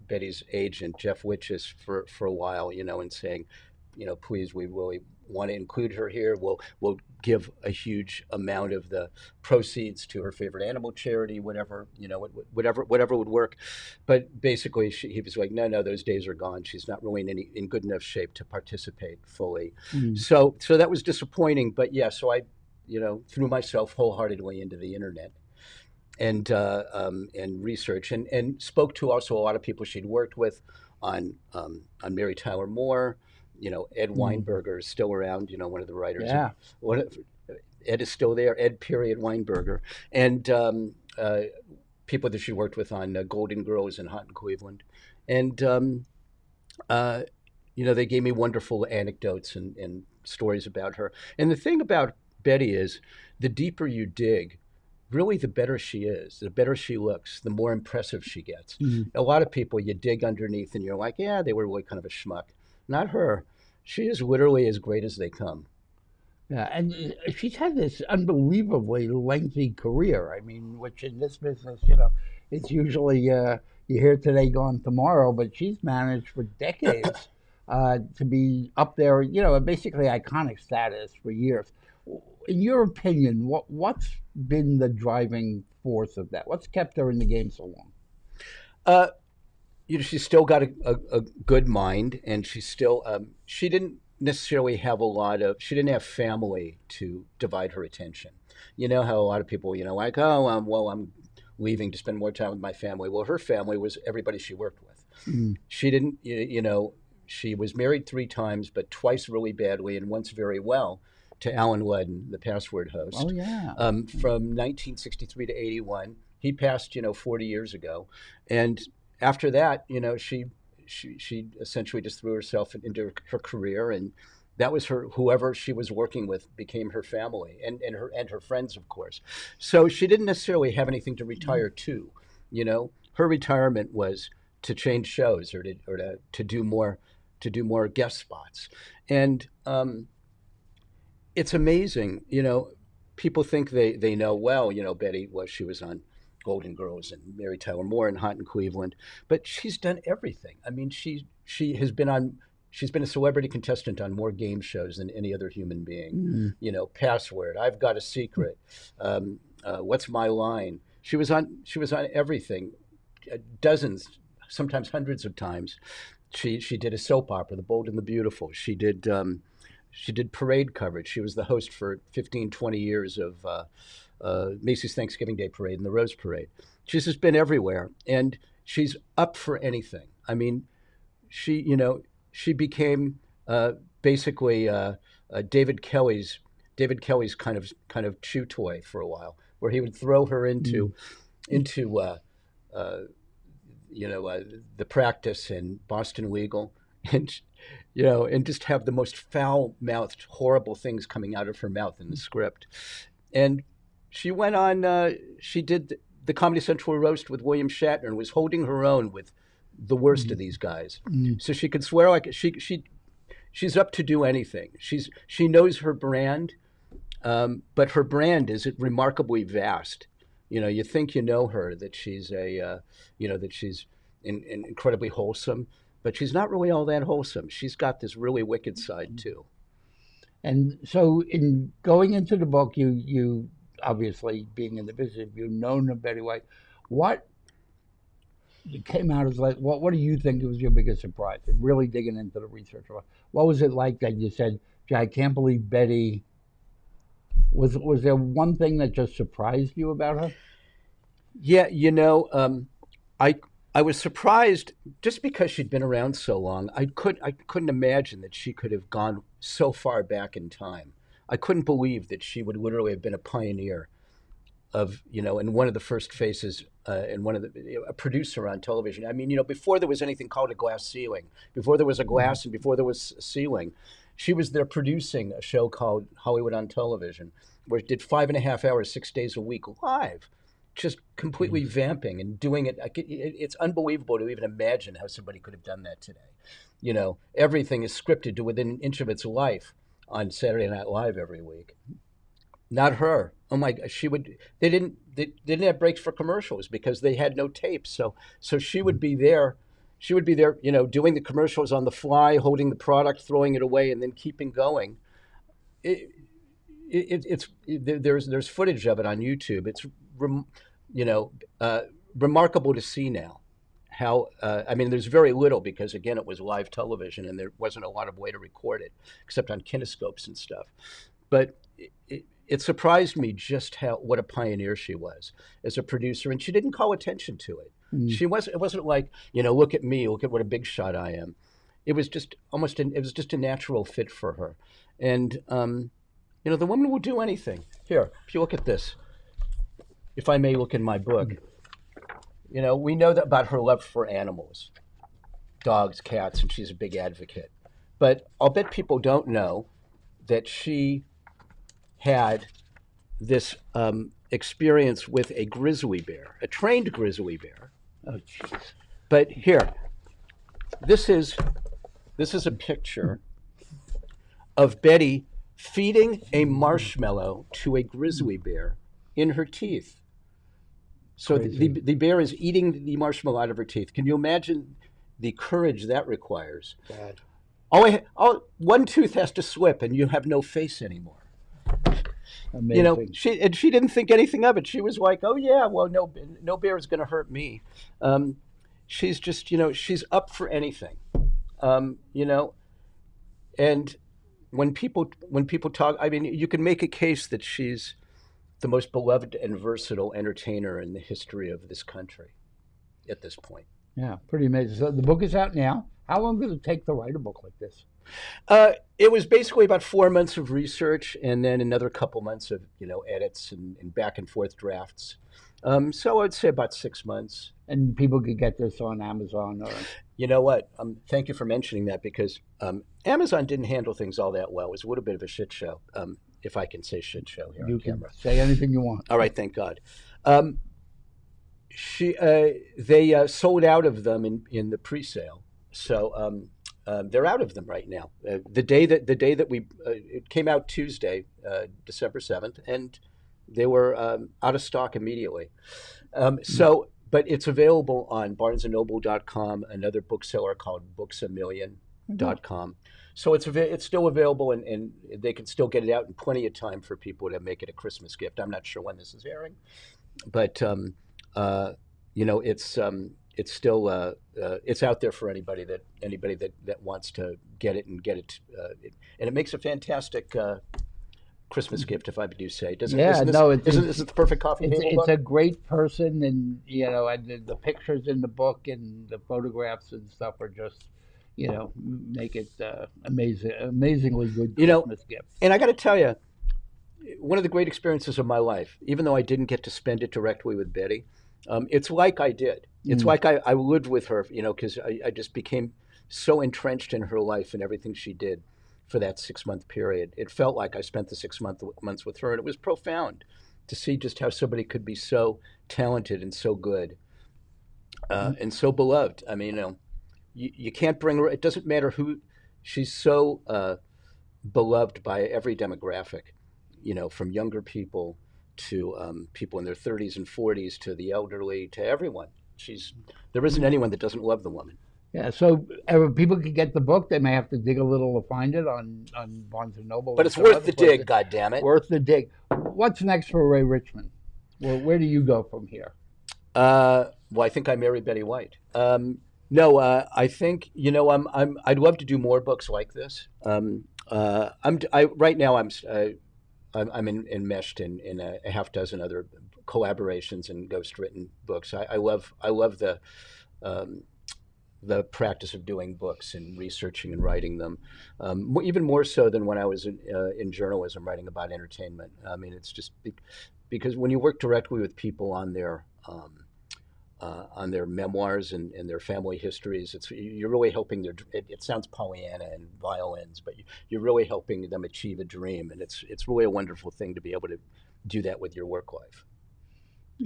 Betty's agent Jeff Witches for a while, and saying, please, we really want to include her here. We'll give a huge amount of the proceeds to her favorite animal charity, whatever would work. But basically, he was like, no, those days are gone. She's not really in good enough shape to participate fully. So that was disappointing. But yeah, so I threw myself wholeheartedly into the internet and research, and spoke to also a lot of people she'd worked with on Mary Tyler Moore. Ed Weinberger is still around, one of the writers. Yeah. Ed is still there, Ed period Weinberger. And people that she worked with on Golden Girls and Hot in Cleveland. And, they gave me wonderful anecdotes and stories about her. And the thing about Betty is, the deeper you dig, really the better she is, the better she looks, the more impressive she gets. A lot of people, you dig underneath and you're like, yeah, they were really kind of a schmuck. Not her. She is literally as great as they come. Yeah, and she's had this unbelievably lengthy career. I mean, which in this business, it's usually you hear today, gone tomorrow, but she's managed for decades to be up there, basically iconic status for years. In your opinion, what's been the driving force of that? What's kept her in the game so long? She's still got a good mind, and she's still, she didn't necessarily have she didn't have family to divide her attention. You know how a lot of people, like, oh, I'm leaving to spend more time with my family. Well, her family was everybody she worked with. She didn't, she was married 3 times, but twice really badly and once very well, to Alan Ludden, the Password host. Oh, yeah. From 1963 to 81. He passed, 40 years ago. And after that, she essentially just threw herself into her career, and that was whoever she was working with became her family, and her friends, of course. So she didn't necessarily have anything to retire to. Her retirement was to change shows or to do more guest spots. And it's amazing, people think they know, well, Betty she was on Golden Girls and Mary Tyler Moore and Hot in Cleveland, but she's done everything. I mean, she's been a celebrity contestant on more game shows than any other human being. Password, I've Got a Secret, What's My Line. She was on everything, dozens, sometimes hundreds of times. She did a soap opera, The Bold and the Beautiful. She did parade coverage. She was the host for 15, 20 years of Macy's Thanksgiving Day Parade and the Rose Parade. She's just been everywhere. And she's up for anything. I mean, she became basically David Kelly's kind of chew toy for a while, where he would throw her into uh, the practice in Boston Legal, and and just have the most foul-mouthed, horrible things coming out of her mouth in the script. And she went on. She did the Comedy Central roast with William Shatner and was holding her own with the worst of these guys. So she could swear like she's up to do anything. She knows her brand, but her brand is remarkably vast. You think you know her, that she's that she's incredibly wholesome, but she's not really all that wholesome. She's got this really wicked side too. And so, in going into the book, you obviously being in the business, you've known Betty White. What came out as like, what do you think was your biggest surprise? And really digging into the research, what was it like that you said, "Gee, I can't believe Betty"? Was there one thing that just surprised you about her? Yeah, I was surprised just because she'd been around so long. I couldn't imagine that she could have gone so far back in time. I couldn't believe that she would literally have been a pioneer of, and one of the first faces, and a producer on television. I mean, before there was anything called a glass ceiling, before there was a glass and before there was a ceiling, she was there producing a show called Hollywood on Television, where it did 5.5 hours, 6 days a week live, just completely vamping and doing it. It's unbelievable to even imagine how somebody could have done that today. Everything is scripted to within an inch of its life on Saturday Night Live every week. Not her. Oh my God, They didn't have breaks for commercials because they had no tapes. So she would be there. She would be there, doing the commercials on the fly, holding the product, throwing it away, and then keeping going. There's footage of it on YouTube. It's remarkable to see now. How I mean, there's very little because again, it was live television and there wasn't a lot of way to record it except on kinescopes and stuff. But it surprised me just what a pioneer she was as a producer, and she didn't call attention to it. It wasn't like, look at me, look at what a big shot I am. It was just a natural fit for her. And the woman will do anything. Here, if you look at this, if I may look in my book, we know that about her love for animals, dogs, cats, and she's a big advocate. But I'll bet people don't know that she had this experience with a grizzly bear, a trained grizzly bear. Oh, jeez. But here, this is a picture of Betty feeding a marshmallow to a grizzly bear in her teeth. So the bear is eating the marshmallow out of her teeth. Can you imagine the courage that requires? Bad. One tooth has to slip and you have no face anymore. Amazing. She didn't think anything of it. She was like, oh yeah, well, no bear is going to hurt me. She's just, she's up for anything. And when people talk, I mean, you can make a case that she's the most beloved and versatile entertainer in the history of this country at this point. Yeah, pretty amazing. So the book is out now. How long does it take to write a book like this? It was basically about 4 months of research and then another couple months of, edits and back and forth drafts. So I'd say about 6 months. And people could get this on Amazon or... You know what? Thank you for mentioning that because Amazon didn't handle things all that well. It was a little bit of a shit show, if I can say shit show here on camera. You can say anything you want. All right, thank God. They sold out of them in the pre-sale, so they're out of them right now. The day that we it came out Tuesday, December 7th, and they were out of stock immediately. But it's available on BarnesandNoble.com, another bookseller called BooksAMillion.com. So it's still available, and they can still get it out in plenty of time for people to make it a Christmas gift. I'm not sure when this is airing, but it's still it's out there for anybody that wants to get it and get it, and it makes a fantastic Christmas gift, if I do say. Doesn't Yeah, isn't this no, isn't this the perfect coffee table it's book? a great person, and and the pictures in the book and the photographs and stuff are just, make it amazingly good You know, Christmas gift. and I got to tell you, one of the great experiences of my life, even though I didn't get to spend it directly with Betty, it's like I did. It's Mm. like I lived with her, because I just became so entrenched in her life and everything she did for that 6 month period. It felt like I spent the months with her, and it was profound to see just how somebody could be so talented and so good and so beloved. I mean, you can't bring her. It doesn't matter who. She's so beloved by every demographic, from younger people to people in their 30s and 40s to the elderly to everyone. There isn't anyone that doesn't love the woman. Yeah, so people can get the book. They may have to dig a little to find it on Barnes and Noble But and it's some worth other the places. dig, God damn it. Worth the dig. What's next for Ray Richmond? Where do you go from here? Well, I think I married Betty White. No, I think I'd love to do more books like this. Right now I'm enmeshed in a half dozen other collaborations and ghostwritten books. I love um, the practice of doing books and researching and writing them, even more so than when I was in journalism, writing about entertainment. I mean, it's just because when you work directly with people on their memoirs and their family histories, you're really helping it sounds Pollyanna and violins, but you're really helping them achieve a dream, and it's really a wonderful thing to be able to do that with your work life.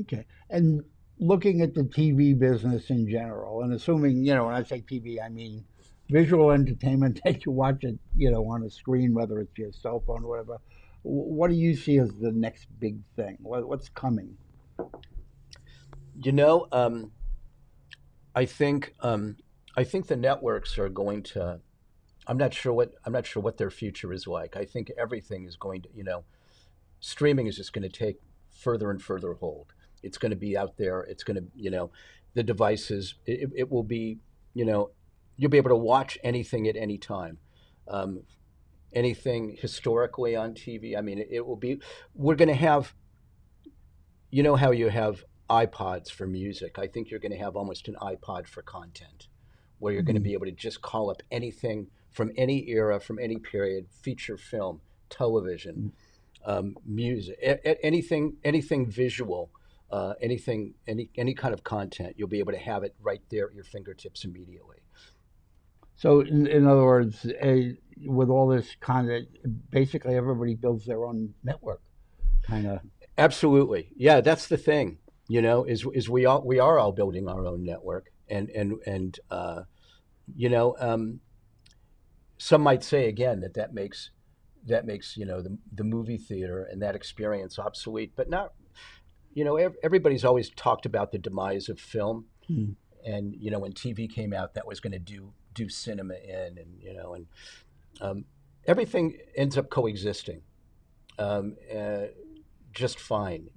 Okay. And looking at the TV business in general, and assuming, when I say TV, I mean visual entertainment that you watch it, on a screen, whether it's your cell phone or whatever. What do you see as the next big thing? What's coming? You know, I think I think the networks are going to. I'm not sure what their future is like. I think everything is going to. Streaming is just going to take further and further hold. It's going to be out there. It's going to, the devices. It will be, you'll be able to watch anything at any time. Um, Anything historically on TV. I mean, it will be. We're going to have. You know how you have iPods for music. I think you're going to have almost an iPod for content, where you're going to Mm. be able to just call up anything from any era, from any period, feature film, television, music, anything visual, any kind of content. You'll be able to have it right there at your fingertips immediately. So, in other words, with all this content, basically everybody builds their own network, kind of. Absolutely, yeah. That's the thing. Is we are all building our own network, and you know, some might say again that makes the movie theater and that experience obsolete, but not. Everybody's always talked about the demise of film, Mm. and when TV came out, that was going to do cinema in, and um, everything ends up coexisting um, uh, just fine.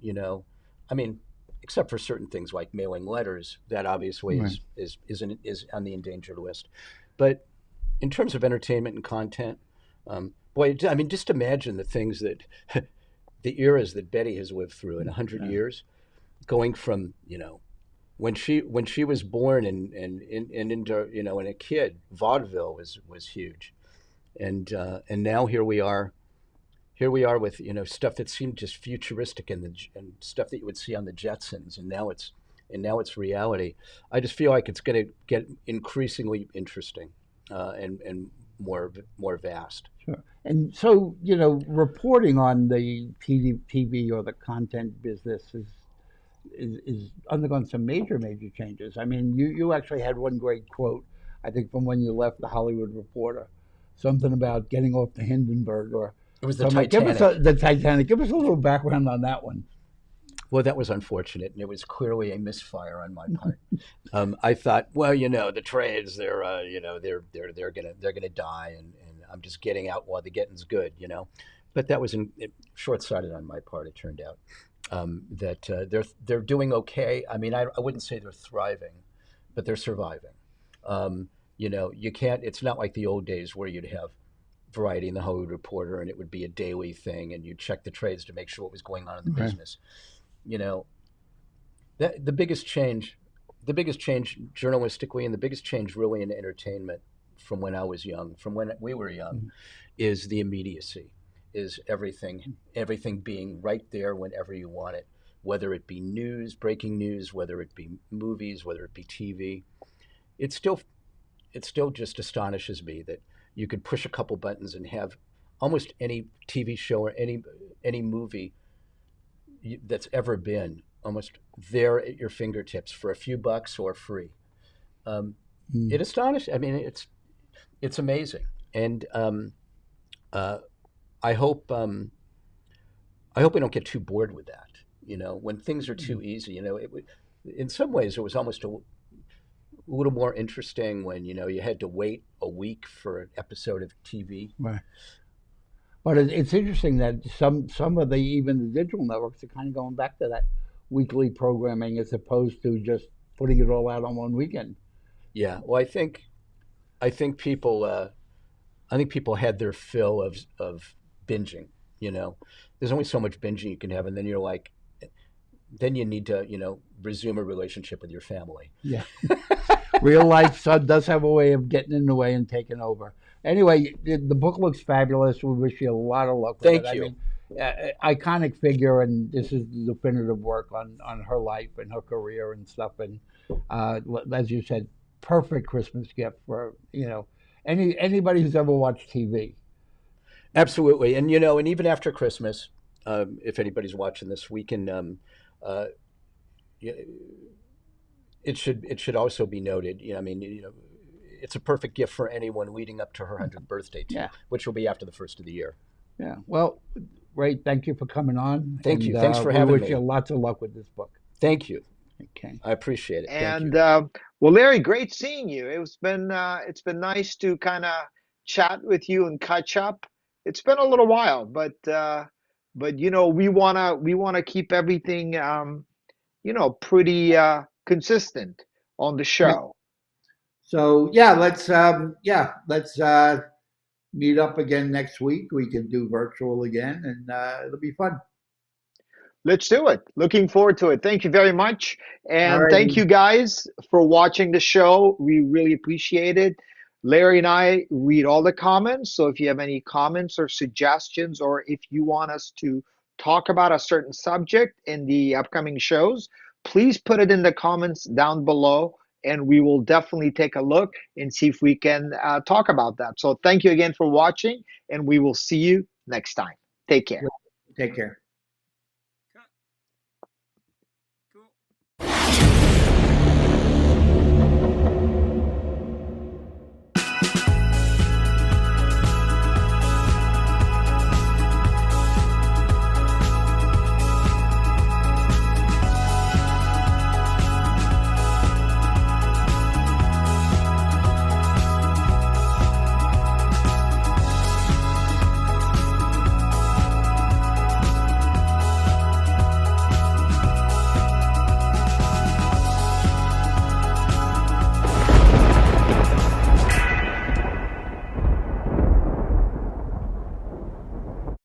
I mean, except for certain things like mailing letters, that obviously Right. is on the endangered list. But in terms of entertainment and content, boy, I mean, just imagine the things that the eras that Betty has lived through in 100 years, going from when she was born and into and a kid, vaudeville was huge, and now here we are with stuff that seemed just futuristic and stuff that you would see on the Jetsons, and now it's reality. I just feel like it's going to get increasingly interesting and more vast. Sure. And so, reporting on the TV or the content business is undergone some major changes. I mean, you actually had one great quote, I think, from when you left the Hollywood Reporter, something about getting off the Hindenburg or It was the something. Give us Titanic. the Titanic. Give us a little background on that one. Well, that was unfortunate, and it was clearly a misfire on my part. I thought, well, the trades, they're gonna die, and I'm just getting out while the getting's good. But that was short-sighted on my part. It turned out that they're doing okay. I mean, I wouldn't say they're thriving, but they're surviving. You can't. It's not like the old days where you'd have Variety and the Hollywood Reporter, and it would be a daily thing, and you'd check the trades to make sure what was going on in the Right. business. You know, that the biggest change journalistically, and the biggest change really in entertainment from when I was young, from when we were young, is the immediacy, is everything being right there whenever you want it, whether it be news, breaking news, whether it be movies, whether it be TV. It still it still just astonishes me that you could push a couple buttons and have almost any TV show or any movie that's ever been almost there at your fingertips for a few bucks or free. Um, Mm. it astonishes. I mean, it's amazing, and uh, I hope I hope we don't get too bored with that. When things are too easy, in some ways it was almost a little more interesting when you had to wait a week for an episode of TV. Right. But it's interesting that some of the even the digital networks are kind of going back to that weekly programming as opposed to just putting it all out on one weekend. Yeah, well, I think people had their fill of binging. There's only so much binging you can have, and then you're like, then you need to resume a relationship with your family. Yeah. Real life does have a way of getting in the way and taking over. Anyway, the book looks fabulous. We wish you a lot of luck with it. Thank I you. mean, iconic figure, and this is the definitive work on her life and her career and stuff. And as you said, perfect Christmas gift for anybody who's ever watched TV. Absolutely, and and even after Christmas, if anybody's watching this, we can. Uh, it should also be noted. I mean, it's a perfect gift for anyone leading up to her 100th birthday too, Yeah, which will be after the first of the year. yeah. Well, Ray, thank you for coming on, Thank you. and Thanks for we having wish you me. lots of luck with this book. Thank you. Okay. I appreciate it. Thank And you. well, Larry, great seeing you. It's been nice to kind of chat with you and catch up. It's been a little while, but we wanna keep everything pretty consistent on the Yeah. show. So let's meet up again next week. We can do virtual again, and it'll be fun. Let's do it. Looking forward to it. Thank you very much. All And thank righty. you guys for watching the show. We really appreciate it. Larry and I read all the comments. So if you have any comments or suggestions, or if you want us to talk about a certain subject in the upcoming shows, please put it in the comments down below. And we will definitely take a look and see if we can talk about that. So thank you again for watching, and we will see you next time. Take care. Take care.